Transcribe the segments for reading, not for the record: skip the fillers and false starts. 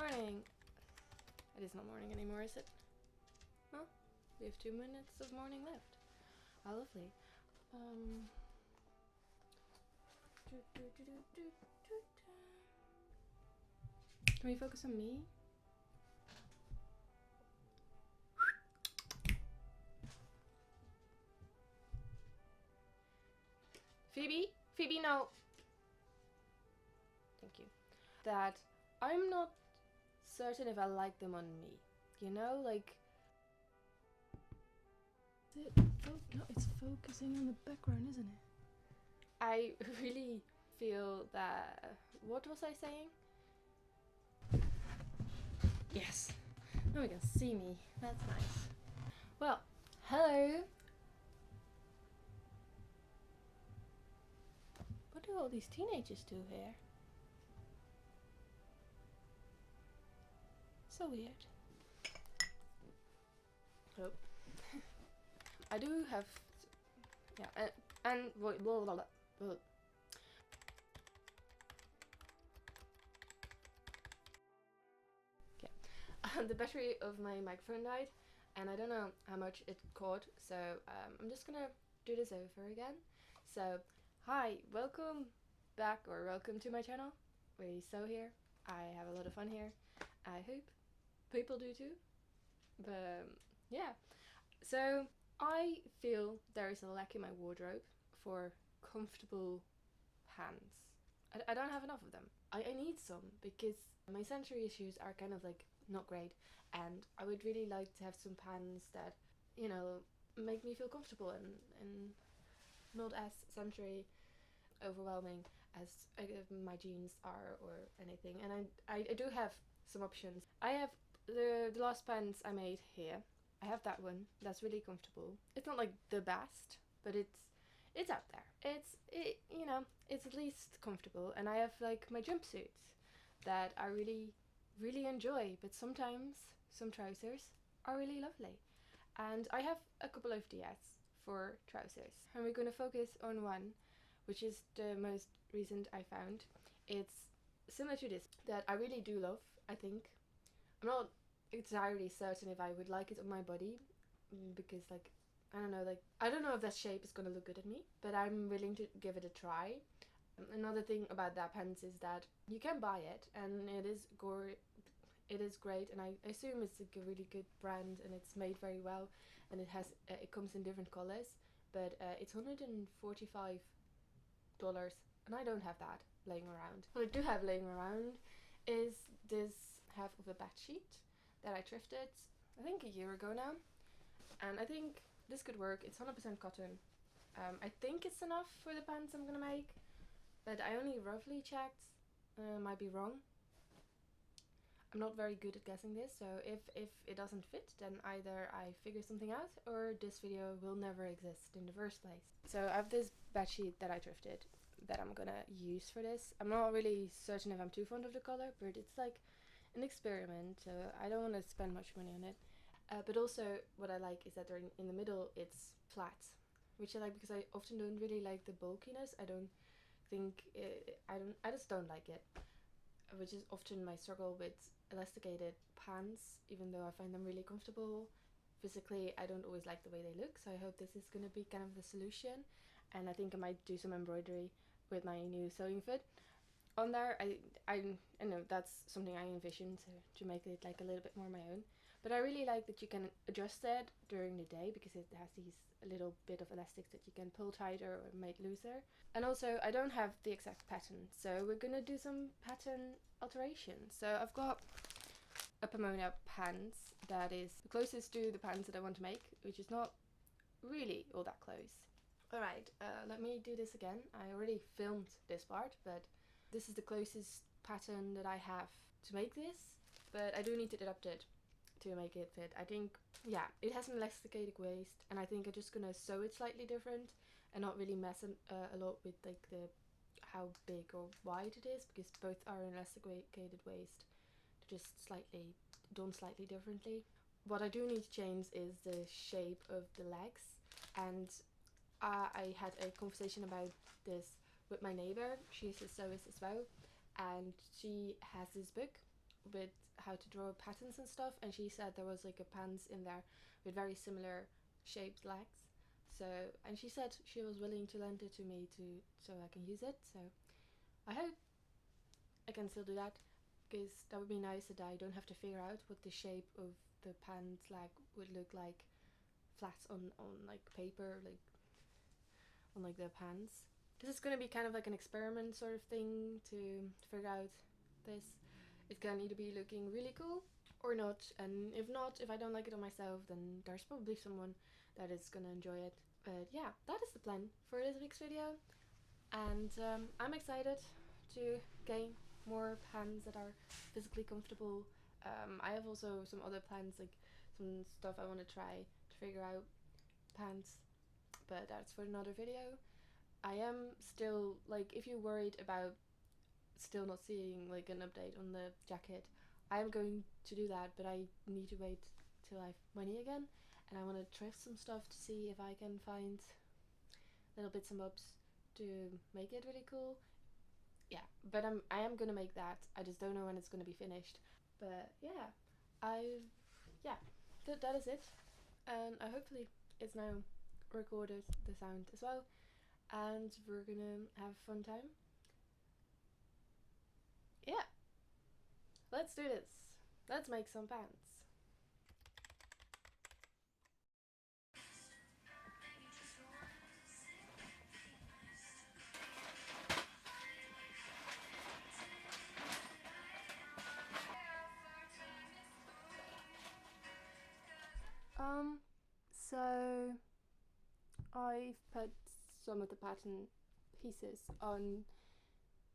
Morning. It is not morning anymore, is it? Well, we have 2 minutes of morning left. How lovely. Can we focus on me? Phoebe? Phoebe, no! Thank you. That I'm not certain if I like them on me. You know, like... No, it's focusing on the background, isn't it? I really feel that... What was I saying? Yes. Now we can see me. That's nice. Well, hello. What do all these teenagers do here? So weird. Oh. I do have... Yeah, and blah, blah, blah, blah. Okay. The battery of my microphone died, and I don't know how much it caught, so I'm just gonna do this over again. So, hi, welcome back, or welcome to my channel. We're so here. I have a lot of fun here. I hope people do too. But yeah, so I feel there is a lack in my wardrobe for comfortable pants. I don't have enough of them. I need some because my sensory issues are kind of like not great, and I would really like to have some pants that, you know, make me feel comfortable and not as sensory overwhelming as my jeans are or anything. And I do have some options. I have the last pants I made here. I have that one. That's really comfortable. It's not like the best, but it's out there. You know, it's at least comfortable. And I have like my jumpsuits that I really enjoy, but sometimes some trousers are really lovely. And I have a couple of DS for trousers. And we're going to focus on one, which is the most recent I found. It's similar to this, that I really do love, I think. I'm not entirely certain if I would like it on my body, because like, I don't know if that shape is gonna look good on me, but I'm willing to give it a try. Another thing about that pants is that you can buy it, and it is great, and I assume it's like a really good brand, and it's made very well, and it comes in different colors, but it's $145, and I don't have that laying around. What I do have laying around is this half of a bedsheet that I thrifted, I think a year ago now, and I think this could work. It's 100% cotton. I think it's enough for the pants I'm gonna make, but I only roughly checked. Might be wrong. I'm not very good at guessing this, so if it doesn't fit, then either I figure something out or this video will never exist in the first place. So I have this bedsheet that I thrifted that I'm gonna use for this. I'm not really certain if I'm too fond of the color, but it's like an experiment, so I don't want to spend much money on it. But also what I like is that they're in the middle it's flat, which I like because I often don't really like the bulkiness. I just don't like it, which is often my struggle with elasticated pants, even though I find them really comfortable. Physically, I don't always like the way they look, so I hope this is going to be kind of the solution. And I think I might do some embroidery with my new sewing foot on there. I know that's something I envision to make it like a little bit more my own. But I really like that you can adjust it during the day because it has these little bit of elastics that you can pull tighter or make looser. And also I don't have the exact pattern, so we're gonna do some pattern alterations. So I've got a Pomona pants that is the closest to the pants that I want to make, which is not really all that close. Alright, let me do this again. I already filmed this part, but this is the closest pattern that I have to make this, but I do need to adapt it to make it fit. I think, yeah, it has an elasticated waist, and I think I'm just gonna sew it slightly different and not really mess a lot with like how big or wide it is, because both are an elasticated waist. They're just slightly done slightly differently. What I do need to change is the shape of the legs, and I had a conversation about this with my neighbor. She's a sewist as well, and she has this book with how to draw patterns and stuff, and she said there was like a pants in there with very similar shaped legs. So, and she said she was willing to lend it to me so I can use it. So I hope I can still do that, because that would be nice that I don't have to figure out what the shape of the pants leg would look like flat on like paper, like on like the pants. This is gonna be kind of like an experiment sort of thing to figure out this. It's gonna either be looking really cool or not, and if not, if I don't like it on myself, then there's probably someone that is gonna enjoy it. But yeah, that is the plan for this week's video, and I'm excited to gain more pants that are physically comfortable. I have also some other plans, like some stuff I want to try to figure out pants, but that's for another video. I am still, like, if you're worried about still not seeing like an update on the jacket, I am going to do that, but I need to wait till I have money again, and I want to try some stuff to see if I can find little bits and bobs to make it really cool. Yeah, but I am gonna make that. I just don't know when it's gonna be finished. But yeah, yeah, that is it, and I hopefully it's now recorded the sound as well, and we're gonna have a fun time. Yeah, let's do this. Let's make some pants. So I've put some of the pattern pieces on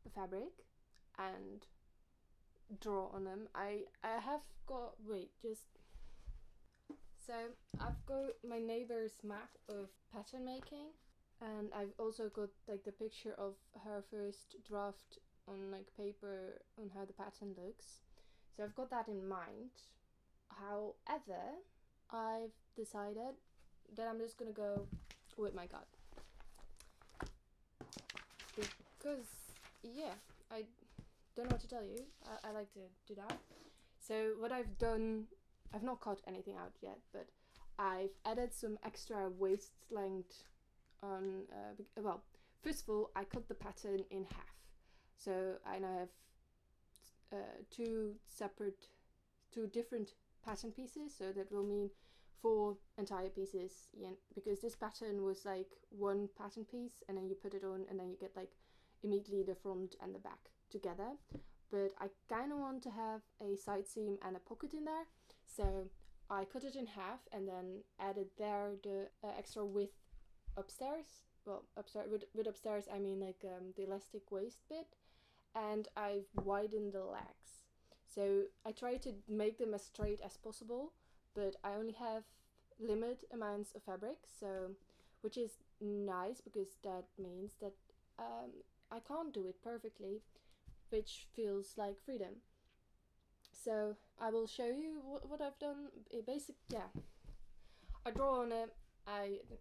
the fabric and draw on them. I have got, wait, just, so I've got my neighbor's map of pattern making, and I've also got like the picture of her first draft on like paper on how the pattern looks. So I've got that in mind. However, I've decided that I'm just gonna go with my gut, because yeah, I don't know what to tell you. I like to do that. So what I've done, I've not cut anything out yet, but I've added some extra waist length on, well, first of all, I cut the pattern in half. So I now have two different pattern pieces, so that will mean 4 entire pieces, yeah, because this pattern was like one pattern piece, and then you put it on, and then you get like immediately the front and the back together. But I kind of want to have a side seam and a pocket in there, so I cut it in half and then added there the extra width upstairs. Well, upstairs, with upstairs I mean like the elastic waist bit, and I've widened the legs. So I try to make them as straight as possible, but I only have limited amounts of fabric, so, which is nice because that means that I can't do it perfectly, which feels like freedom. So I will show you what I've done. Yeah, I draw on it.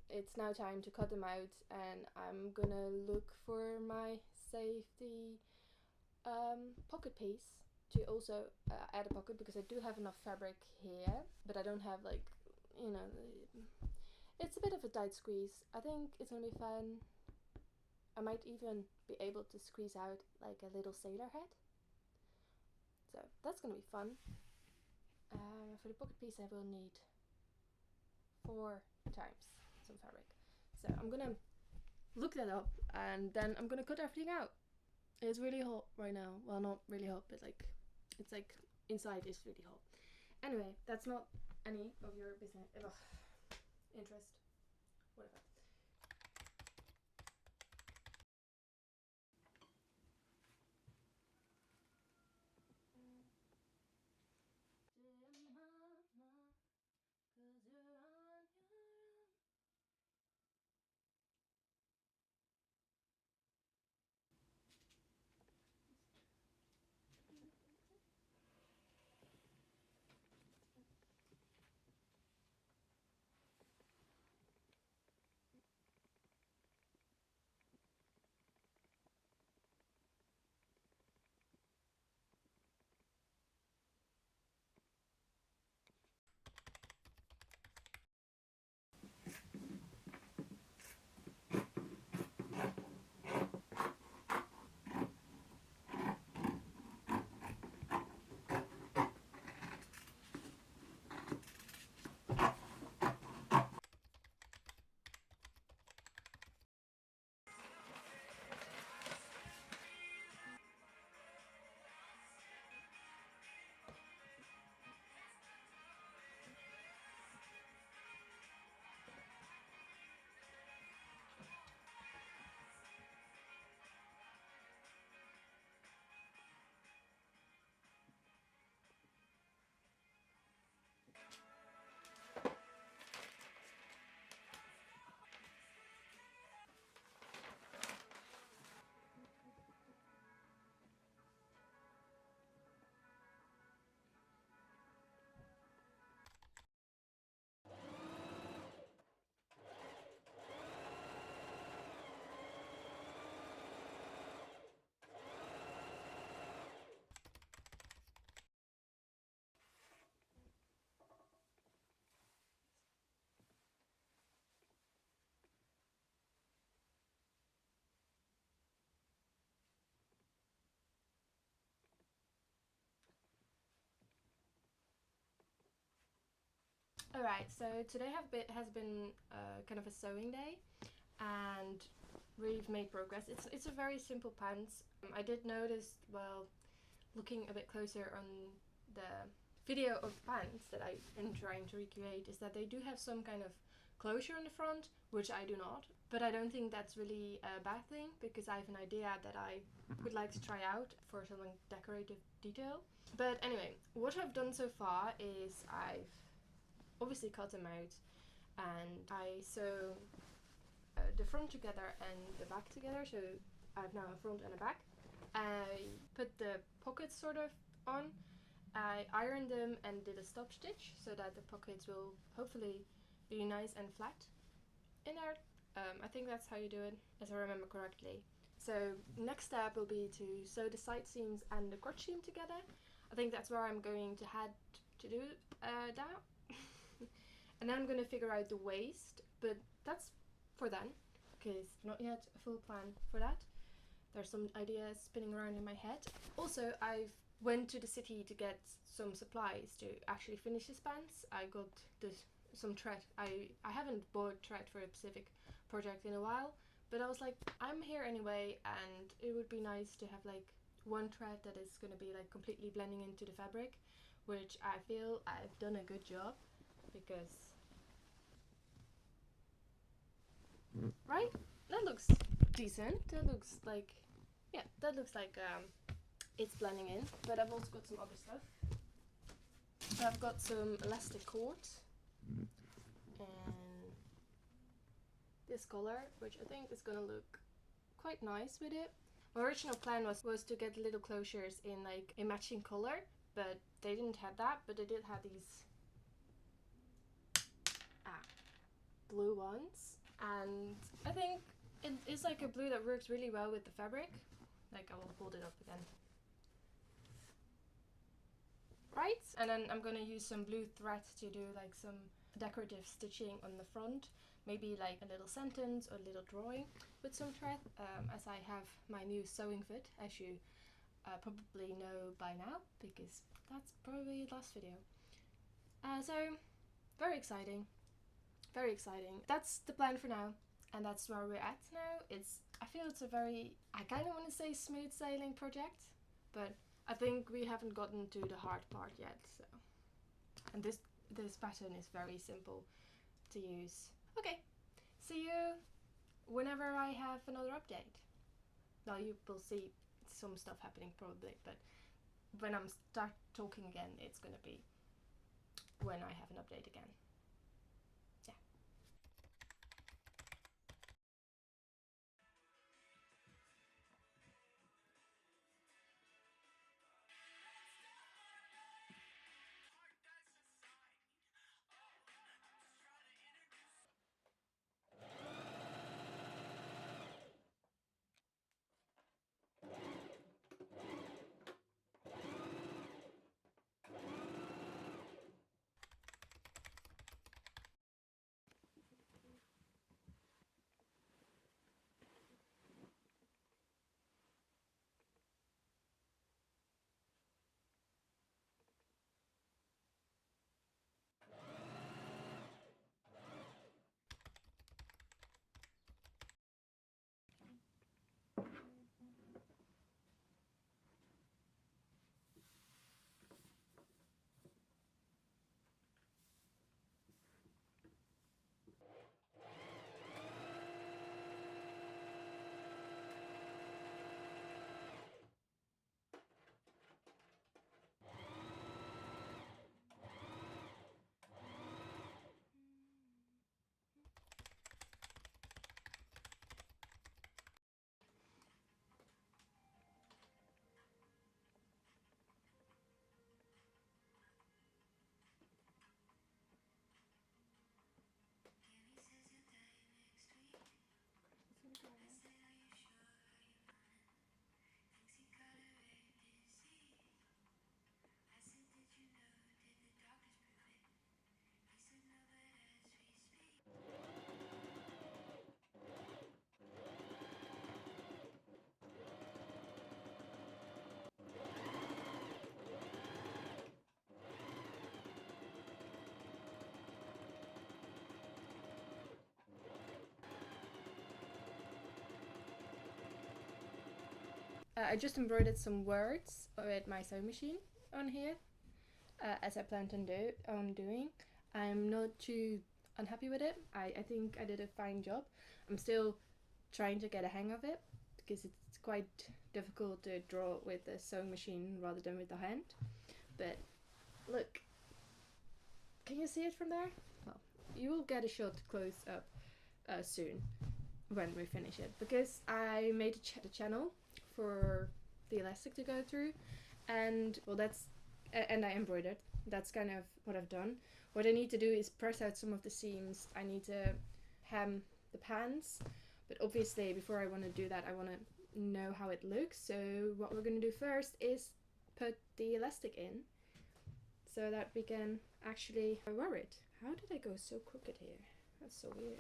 It's now time to cut them out, and I'm gonna look for my safety pocket piece to also add a pocket, because I do have enough fabric here, but I don't have, like, you know, it's a bit of a tight squeeze. I think it's gonna be fun. I might even be able to squeeze out like a little sailor head, so that's gonna be fun. For the pocket piece I will need 4 times some fabric, so I'm gonna look that up, and then I'm gonna cut everything out. It's really hot right now. Well, not really hot, but like, it's like inside is really hot. Anyway, that's not any of your business. Ugh. Interest, whatever. Alright, so today has been kind of a sewing day, and we've made progress. It's a very simple pants. I did notice, well, looking a bit closer on the video of the pants that I am trying to recreate, is that they do have some kind of closure on the front, which I do not. But I don't think that's really a bad thing, because I have an idea that I would like to try out for some decorative detail. But anyway, what I've done so far is I've obviously cut them out, and I sew the front together and the back together, so I have now a front and a back. I put the pockets sort of on. I ironed them and did a stop stitch so that the pockets will hopefully be nice and flat in there. I think that's how you do it, as I remember correctly. So next step will be to sew the side seams and the crotch seam together. I think that's where I'm going to head to do that. And then I'm going to figure out the waist, but that's for then, because not yet a full plan for that. There's some ideas spinning around in my head. Also, I've went to the city to get some supplies to actually finish this pants. I got some thread. I haven't bought thread for a specific project in a while, but I was like, I'm here anyway, and it would be nice to have like one thread that is going to be like completely blending into the fabric, which I feel I've done a good job, because right, that looks decent. That looks like, yeah, that looks like it's blending in. But I've also got some other stuff. I've got some elastic cord and this color, which I think is gonna look quite nice with it. My original plan was to get little closures in like a matching color, but they didn't have that, but they did have these blue ones, and I think it is like a blue that works really well with the fabric. Like, I will hold it up again. Right, and then I'm gonna use some blue thread to do like some decorative stitching on the front, maybe like a little sentence or a little drawing with some thread, as I have my new sewing foot, as you probably know by now, because that's probably the last video. So very exciting, very exciting. That's the plan for now, and that's where we're at now. I feel it's a very, I kind of want to say smooth sailing project, but I think we haven't gotten to the hard part yet. So, and this pattern is very simple to use. Okay, see you whenever I have another update. Well, you will see some stuff happening probably, but when I'm start talking again, it's gonna be when I have an update again. Yeah. I just embroidered some words with my sewing machine on here, as I planned on doing. I'm not too unhappy with it. I think I did a fine job. I'm still trying to get a hang of it because it's quite difficult to draw with a sewing machine rather than with the hand. But look, can you see it from there? Well, you will get a shot close up soon when we finish it, because I made a channel for the elastic to go through, and well, and I embroidered. That's kind of what I've done. What I need to do is press out some of the seams. I need to hem the pants, but obviously before I want to do that, I want to know how it looks. So what we're going to do first is put the elastic in so that we can actually wear it. How did I go so crooked here? That's so weird.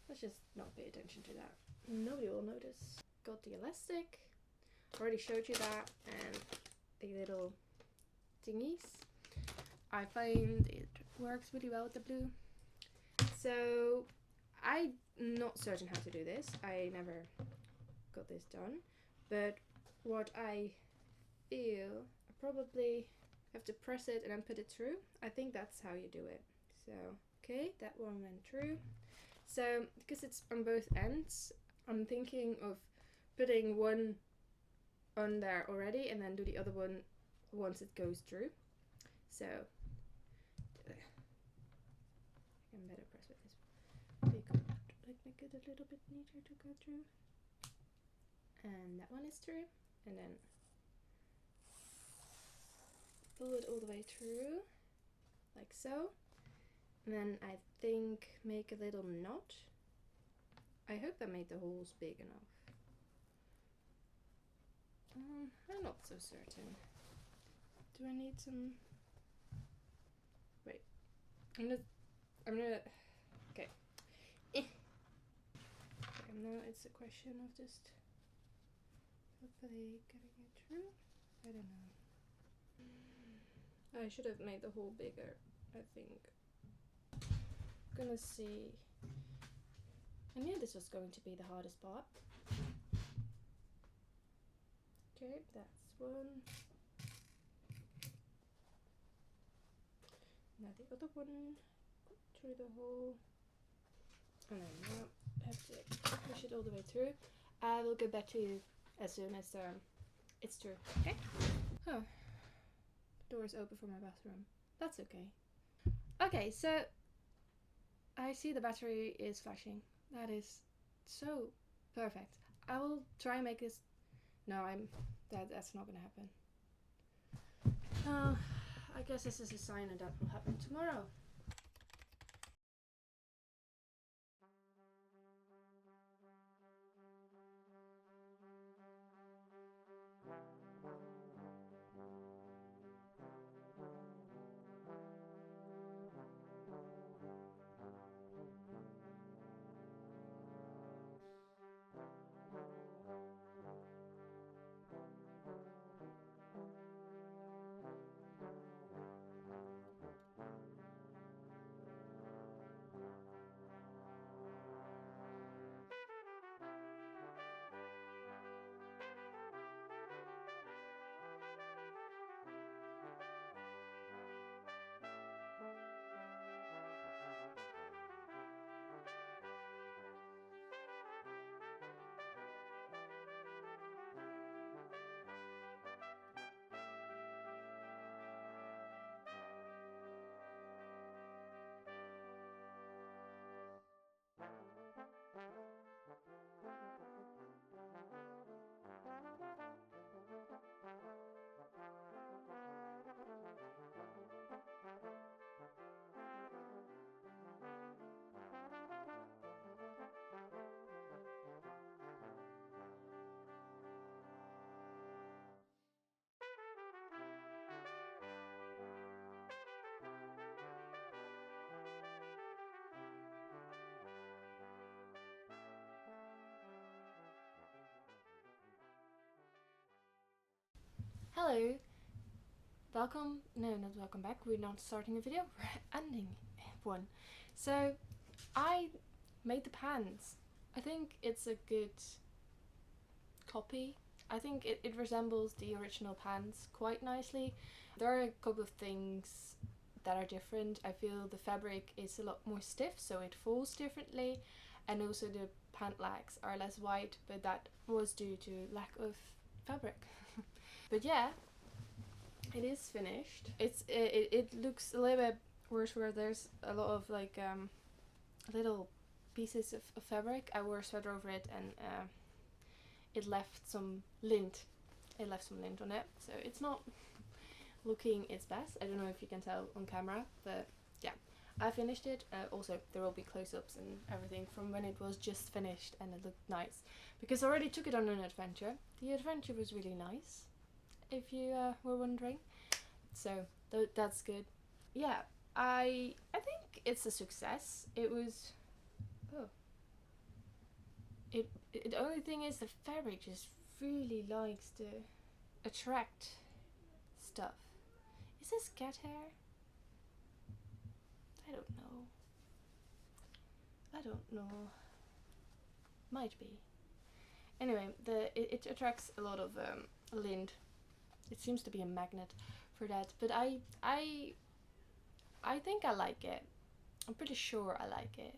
Let's just not pay attention to that. Nobody will notice. Got the elastic. Already showed you that, and the little thingies. I find it works really well with the blue. So I'm not certain how to do this. I never got this done, but what I feel, I probably have to press it and then put it through. I think that's how you do it. So okay, that one went through. So because it's on both ends, I'm thinking of putting one on there already and then do the other one once it goes through. So I can better press with this. We could like make it a little bit neater to go through. And that one is through, and then pull it all the way through like so. And then I think make a little knot. I hope I made the holes big enough. I'm not so certain. Do I need some? Wait, I'm gonna. Okay. Now it's a question of just hopefully getting it through. I don't know. I should have made the hole bigger, I think. Gonna see. I knew this was going to be the hardest part. Okay, that's one. Now the other one through the hole. And then now I have to push it all the way through. I will get back to you as soon as it's through. Okay? Oh. The door is open for my bathroom. That's okay. Okay, so I see the battery is flashing. That is so perfect. I will try and make this. No, that's not gonna happen. I guess this is a sign that will happen tomorrow. Hello. Welcome. No, not welcome back. We're not starting a video. We're ending one. So, I made the pants. I think it's a good copy. I think it resembles the original pants quite nicely. There are a couple of things that are different. I feel the fabric is a lot more stiff, so it folds differently, and also the pant legs are less wide, but that was due to lack of fabric. But yeah, it is finished. It looks a little bit worse where there's a lot of like little pieces of fabric. I wore a sweater over it, and it left some lint. It left some lint on it, so it's not looking its best. I don't know if you can tell on camera, but yeah, I finished it. Also, there will be close-ups and everything from when it was just finished, and it looked nice because I already took it on an adventure. The adventure was really nice, if you were wondering. So that's good. Yeah, I think it's a success. It was. Oh. The only thing is the fabric just really likes to attract stuff. Is this cat hair? I don't know. I don't know. Might be. Anyway, it attracts a lot of lint. It seems to be a magnet for that, but I think I like it. I'm pretty sure I like it.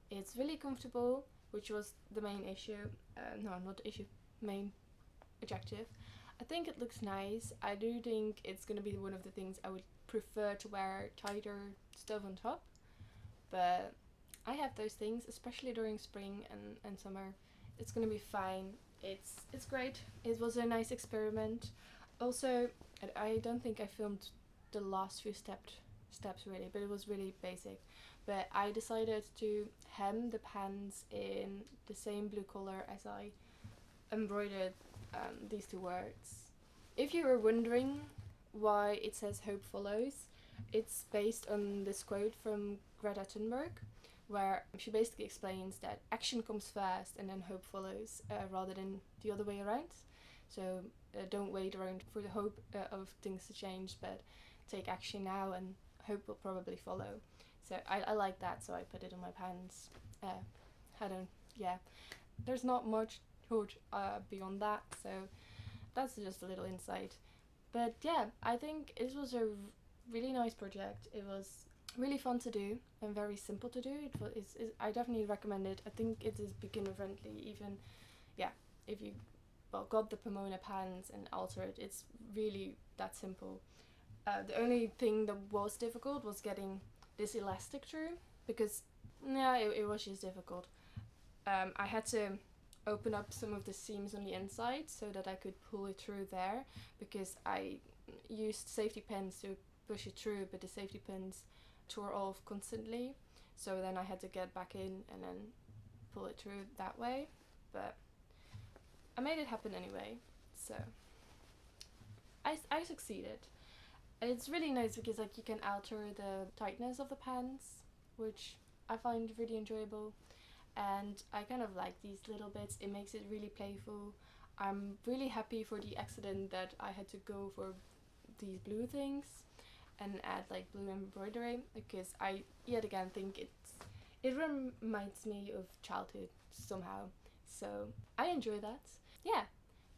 It's really comfortable, which was the main issue. No, not the issue. Main objective. I think it looks nice. I do think it's gonna be one of the things I would prefer to wear tighter stuff on top, but I have those things, especially during spring and summer. It's gonna be fine. It's great. It was a nice experiment. Also, I don't think I filmed the last few steps really, but it was really basic. But I decided to hem the pants in the same blue color as I embroidered these two words. If you were wondering why it says hope follows, it's based on this quote from Greta Thunberg, where she basically explains that action comes first and then hope follows, rather than the other way around. So don't wait around for the hope of things to change, but take action now and hope will probably follow. So I like that, so I put it on my pants. There's not much thought beyond that, so that's just a little insight. But yeah, I think it was a really nice project. It was really fun to do and very simple to do. I definitely recommend it. I think it is beginner friendly. Even if you got the Pomona pants and altered, it's really that simple. The only thing that was difficult was getting this elastic through, because it was just difficult. I had to open up some of the seams on the inside so that I could pull it through there, because I used safety pins to push it through, but the safety pins tore off constantly, so then I had to get back in and then pull it through that way. But I made it happen anyway, so I succeeded. And it's really nice because like you can alter the tightness of the pants, which I find really enjoyable, and I kind of like these little bits. It makes it really playful. I'm really happy for the accident that I had to go for these blue things and add like blue embroidery, because I yet again think it reminds me of childhood somehow. So I enjoy that. Yeah,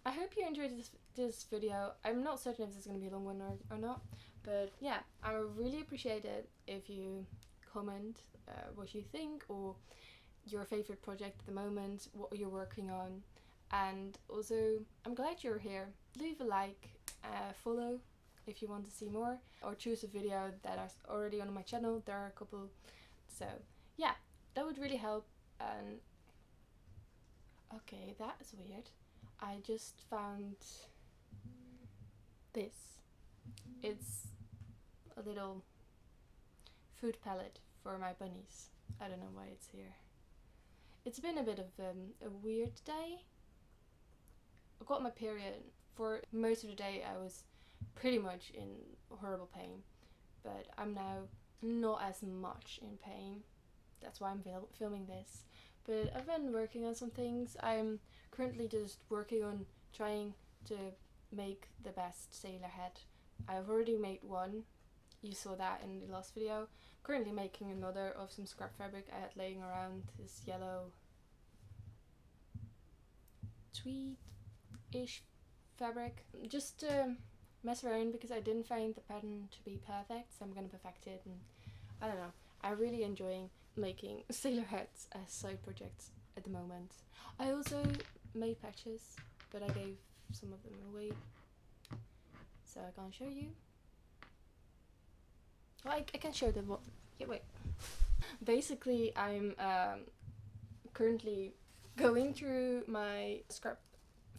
I hope you enjoyed this video. I'm not certain if this is going to be a long one or not, but yeah, I would really appreciate it if you comment what you think, or your favorite project at the moment, what you're working on, and also I'm glad you're here. Leave a like, follow if you want to see more, or choose a video that is already on my channel. There are a couple, so yeah, that would really help. And okay, that is weird. I just found this. It's a little food pellet for my bunnies. I don't know why it's here. It's been a bit of a weird day. I got my period. For most of the day I was pretty much in horrible pain, but I'm now not as much in pain. That's why I'm filming this. But I've been working on some things. I'm currently just working on trying to make the best sailor hat. I've already made one. You saw that in the last video. Currently making another of some scrap fabric I had laying around, this yellow tweed ish fabric, just to mess around because I didn't find the pattern to be perfect, so I'm gonna perfect it. And I don't know, I'm really enjoying making sailor hats as side projects at the moment. I also made patches, but I gave some of them away, so I can't show you. Well, I can show them what. Yeah, wait. Basically, I'm currently going through my scrap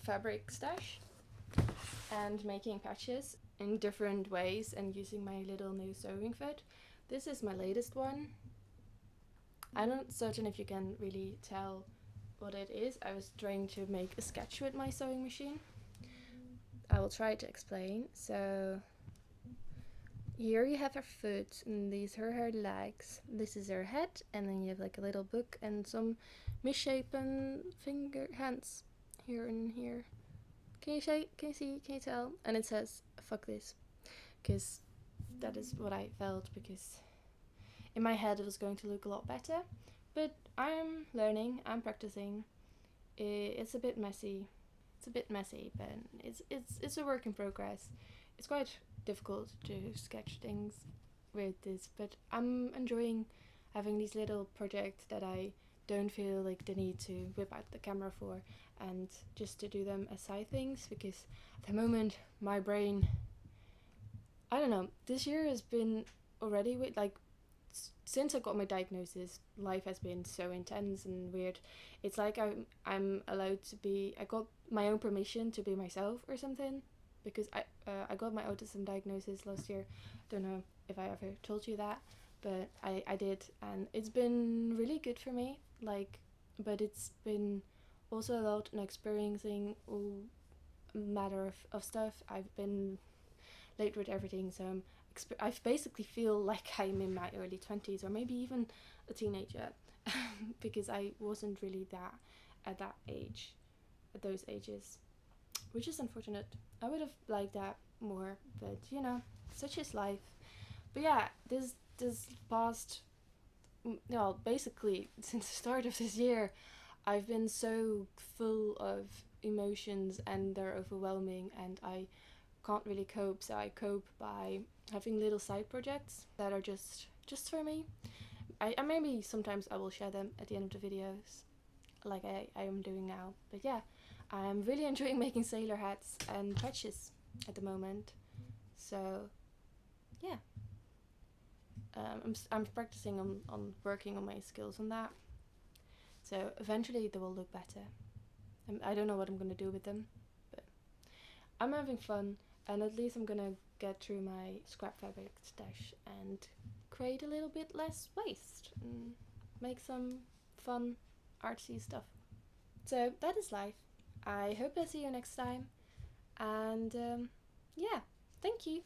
fabric stash and making patches in different ways and using my little new sewing foot. This is my latest one. I'm not certain if you can really tell what it is. I was trying to make a sketch with my sewing machine. I will try to explain. So here you have her foot, and these are her legs. This is her head, and then you have like a little book and some misshapen hands here and here. Can you see? Can you tell? And it says "fuck this," because that is what I felt. Because in my head it was going to look a lot better, but I'm learning. I'm practicing. It's a bit messy. But it's a work in progress. It's quite difficult to sketch things with this, but I'm enjoying having these little projects that I don't feel like the need to whip out the camera for, and just to do them as side things, because at the moment my brain, I don't know, this year has been already with like since I got my diagnosis, life has been so intense and weird. It's like I'm allowed to be. I got my own permission to be myself or something, because I got my autism diagnosis last year. Don't know if I ever told you that, but I did, and it's been really good for me. Like, but it's been also a lot in experiencing all matter of stuff. I've been late with everything, so I basically feel like I'm in my early 20s or maybe even a teenager because I wasn't really that at that age, at those ages, which is unfortunate. I would have liked that more, but you know, such is life. But yeah, this past, well, basically since the start of this year, I've been so full of emotions and they're overwhelming, and I can't really cope, so I cope by having little side projects that are just for me. I maybe sometimes I will share them at the end of the videos, like I am doing now. But yeah, I'm really enjoying making sailor hats and patches at the moment. So yeah, I'm practicing on working on my skills on that. So eventually they will look better. I don't know what I'm gonna do with them, but I'm having fun, and at least I'm gonna get through my scrap fabric stash and create a little bit less waste and make some fun artsy stuff. So that is life. I hope I see you next time, and yeah, thank you.